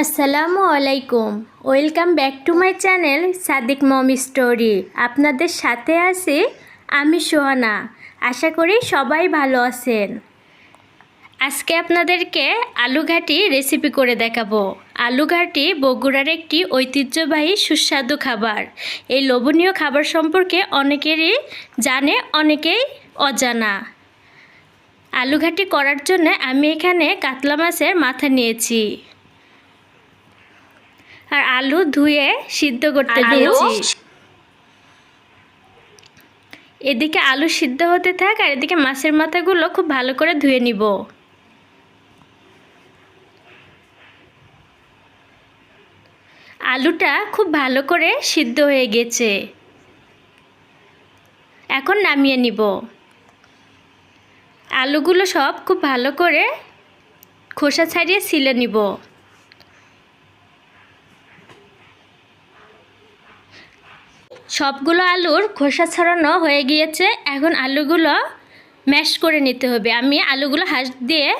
আসসালামু আলাইকুম। Welcome back to my channel Sadiq mom story. আপনাদের সাথে আছি আমি সোহানা। আশা করি সবাই ভালো আছেন। আজকে আপনাদেরকে আলু ঘাটি রেসিপি করে দেখাবো। আলু ঘাটি বগুড়ার একটি ঐতিহ্যবাহী সুস্বাদু খাবার। এই লোভনীয় খাবার সম্পর্কে অনেকেরই জানে, অনেকেই অজানা। আলু ঘাটি করার জন্য আমি এখানে কাতলা মাছের মাথা নিয়েছি আর আলু ধুয়ে সিদ্ধ করতে দিয়েছি। এদিকে আলু সিদ্ধ হতে থাক আর এদিকে মাছের মাথাগুলো খুব ভালো করে ধুয়ে নিব। আলুটা খুব ভালো করে সিদ্ধ হয়ে গেছে, এখন নামিয়ে নিব। আলুগুলো সব খুব ভালো করে খোসা ছাড়িয়ে ছিলে নিব। সবগুলো আলুর খোসা ছাড়ানো হয়ে গিয়েছে, এখন আলুগুলো ম্যাশ করে নিতে হবে। আমি আলুগুলো হাত দিয়ে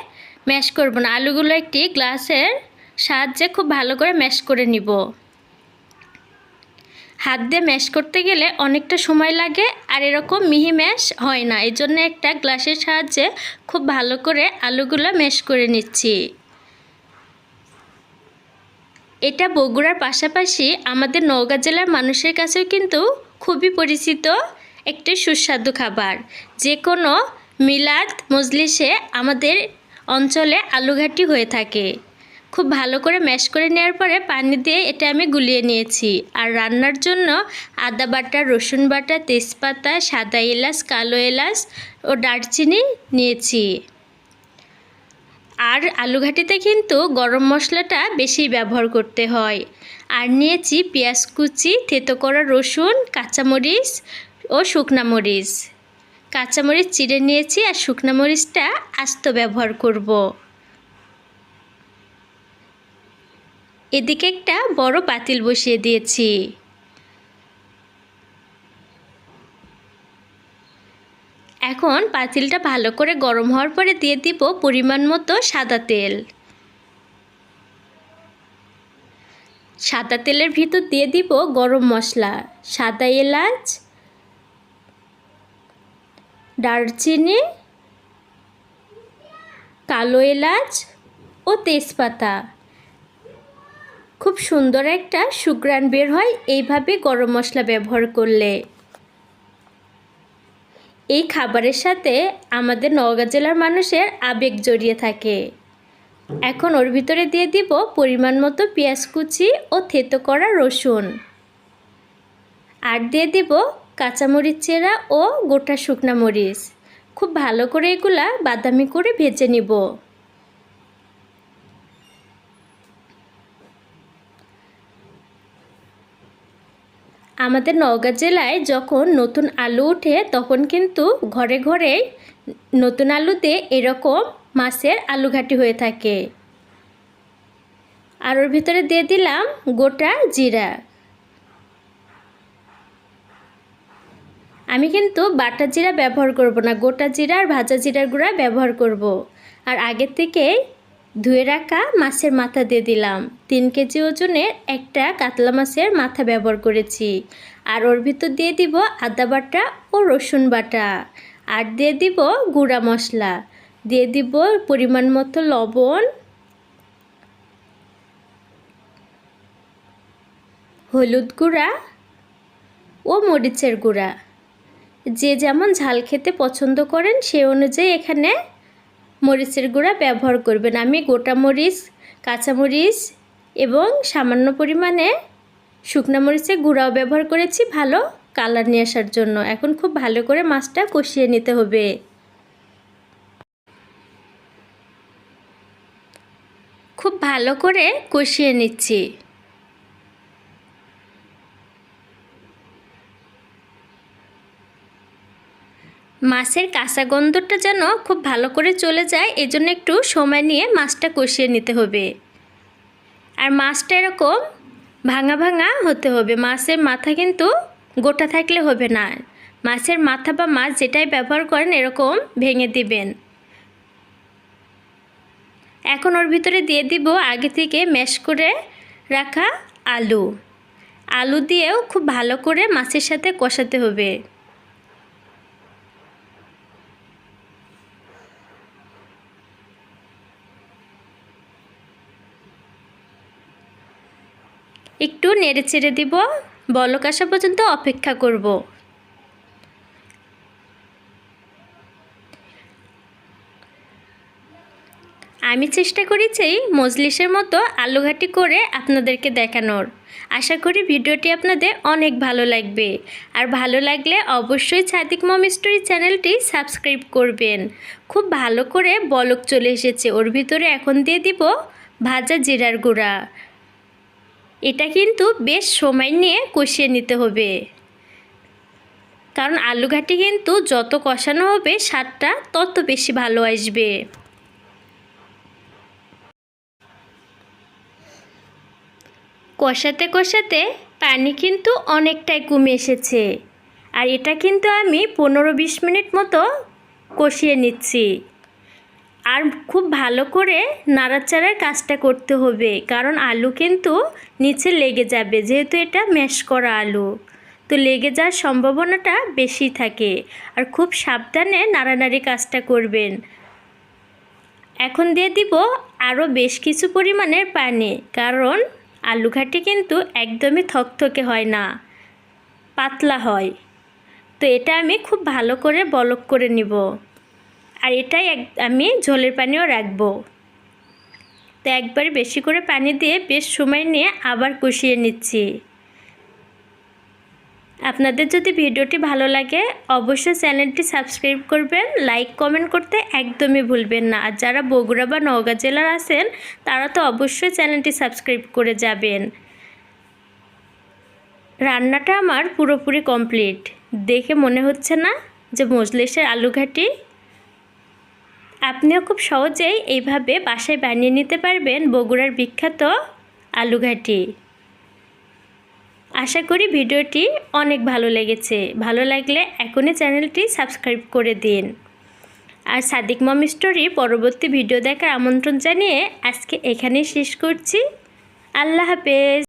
ম্যাশ করব না, আলুগুলো একটি গ্লাসের সাহায্যে খুব ভালো করে ম্যাশ করে নিব। হাত দিয়ে ম্যাশ করতে গেলে অনেকটা সময় লাগে আর এরকম মিহি ম্যাশ হয় না, এই জন্য একটা গ্লাসের সাহায্যে খুব ভালো করে আলুগুলো ম্যাশ করে নিচ্ছি। এটা বগুড়ার পাশাপাশি আমাদের নওগাঁ জেলার মানুষের কাছেও কিন্তু খুবই পরিচিত একটি সুস্বাদু খাবার। যে কোনো মিলাদ মজলিসে আমাদের অঞ্চলে আলু ঘাটি হয়ে থাকে। খুব ভালো করে ম্যাশ করে নেওয়ার পরে পানি দিয়ে এটা আমি গুলিয়ে নিয়েছি। আর রান্নার জন্য আদা বাটা, রসুন বাটা, তেজপাতা, সাদা এলাচ, কালো এলাচ ও দারচিনি নিয়েছি। আর আলু ঘাটিতে কিন্তু গরম মশলাটা বেশি ব্যবহার করতে হয়। আর নিয়েছি পেঁয়াজ কুচি, থেতো করা রসুন, কাঁচামরিচ ও শুকনা মরিচ। কাঁচামরিচ চিড়ে নিয়েছি আর শুকনা মরিচটা আস্ত ব্যবহার করব। এদিকে একটা বড় পাতিল বসিয়ে দিয়েছি। এখন পাতিলটা ভালো করে গরম হওয়ার পরে দিয়ে দিব পরিমাণ মতো সাদা তেল। সাদা তেলের ভিতর দিয়ে দিব গরম মশলা, সাদা এলাচ, দারচিনি, কালো এলাচ ও তেজপাতা। খুব সুন্দর একটা সুঘ্রাণ বের হয় এইভাবে গরম মশলা ব্যবহার করলে। এই খাবারের সাথে আমাদের নওগাঁ জেলার মানুষের আবেগ জড়িয়ে থাকে। এখন ওর ভিতরে দিয়ে দিব পরিমাণ মতো পেঁয়াজ কুচি ও থেতো করা রসুন। আর দিয়ে দিব কাঁচামরিচ চেরা ও গোটা শুকনা মরিচ। খুব ভালো করে এগুলা বাদামি করে ভেজে নিব। আমাদের নওগাঁ জেলায় যখন নতুন আলু ওঠে তখন কিন্তু ঘরে ঘরে নতুন আলুতে এরকম মাছের আলু ঘাটি হয়ে থাকে। আর ওর ভিতরে দিয়ে দিলাম গোটা জিরা। আমি কিন্তু বাটা জিরা ব্যবহার করব না, গোটা জিরা আর ভাজা জিরার গুঁড়া ব্যবহার করব। আর আগের থেকে ধুয়ে রাখা মাছের মাথা দিয়ে দিলাম। 3 কেজি ওজনের একটা কাতলা মাছের মাথা ব্যবহার করেছি। আর ওর ভিতর দিয়ে দিব আদা বাটা ও রসুন বাটা। আর দিয়ে দিব গুঁড়া মশলা, দিয়ে দিব পরিমাণ মতো লবণ, হলুদ গুঁড়া ও মরিচের গুঁড়া। যে যেমন ঝাল খেতে পছন্দ করেন সে অনুযায়ী এখানে মরিচের গুঁড়া ব্যবহার করবেন। আমি গোটা মরিচ, কাঁচামরিচ এবং সামান্য পরিমাণে শুকনা মরিচের গুঁড়াও ব্যবহার করেছি ভালো কালার নিয়ে আসার জন্য। এখন খুব ভালো করে মাছটা কষিয়ে নিতে হবে। খুব ভালো করে কষিয়ে নিচ্ছি। মাছের কাঁচা গন্ধটা যেন খুব ভালো করে চলে যায়, এজন্য একটু সময় নিয়ে মাছটা কষিয়ে নিতে হবে। আর মাছটা এরকম ভাঙা ভাঙা হতে হবে। মাছের মাথা কিন্তু গোটা থাকলে হবে না। মাছের মাথা বা মাছ যেটাই ব্যবহার করেন এরকম ভেঙে দিবেন। এখন ওর ভিতরে দিয়ে দিব আগে থেকে ম্যাশ করে রাখা আলু। আলু দিয়েও খুব ভালো করে মাছের সাথে কষাতে হবে। একটু নেড়ে চেড়ে দিব, বলক আসা পর্যন্ত অপেক্ষা করব। আমি চেষ্টা করেছি মজলিসের মতো আলুঘাটি করে আপনাদেরকে দেখানোর। আশা করি ভিডিওটি আপনাদের অনেক ভালো লাগবে। আর ভালো লাগলে অবশ্যই সাদিক মম স্টোরি চ্যানেলটি সাবস্ক্রাইব করবেন। খুব ভালো করে বলক চলে এসেছে। ওর ভিতরে এখন দিয়ে দিব ভাজা জিরার গুঁড়া। এটা কিন্তু বেশ সময় নিয়ে কষিয়ে নিতে হবে, কারণ আলুঘাটি কিন্তু যত কষানো হবে স্বাদটা তত বেশি ভালো আসবে। কষাতে কষাতে পানি কিন্তু অনেকটাই কমে এসেছে। আর এটা কিন্তু আমি 15-20 মিনিট মতো কষিয়ে নিচ্ছি। আর খুব ভালো করে নাড়াচাড়ার কাজটা করতে হবে, কারণ আলু কিন্তু নিচে লেগে যাবে, যেহেতু এটা ম্যাশ করা আলু, তো লেগে যাওয়ার সম্ভাবনাটা বেশি থাকে। আর খুব সাবধানে নাড়ানাড়ি কাজটা করবেন। এখন দিয়ে দিব আরও বেশ কিছু পরিমাণের পানি, কারণ আলুঘাটি কিন্তু একদমই থকথকে হয় না, পাতলা হয়। তো এটা আমি খুব ভালো করে বলক করে নিব। আর এটাই আমি ঝোলের পানিও রাখবো। তো একবারে বেশি করে পানি দিয়ে বেশ সময় নিয়ে আবার কষিয়ে নিচ্ছি। আপনাদের যদি ভিডিওটি ভালো লাগে অবশ্যই চ্যানেলটি সাবস্ক্রাইব করবেন, লাইক কমেন্ট করতে একদমই ভুলবেন না। আর যারা বগুড়া বা নওগাঁ জেলার আছেন তারা তো অবশ্যই চ্যানেলটি সাবস্ক্রাইব করে যাবেন। রান্নাটা আমার পুরোপুরি কমপ্লিট। দেখে মনে হচ্ছে না যে মজলিসের আলুঘাটি? আপনিও খুব সহজেই এইভাবে বাসায় বানিয়ে নিতে পারবেন বগুড়ার বিখ্যাত আলুঘাটি। আশা করি ভিডিওটি অনেক ভালো লেগেছে। ভালো লাগলে এখনই চ্যানেলটি সাবস্ক্রাইব করে দিন। আর সাদিক মম স্টোরির পরবর্তী ভিডিও দেখার আমন্ত্রণ জানিয়ে আজকে এখানেই শেষ করছি। আল্লাহ হাফেজ।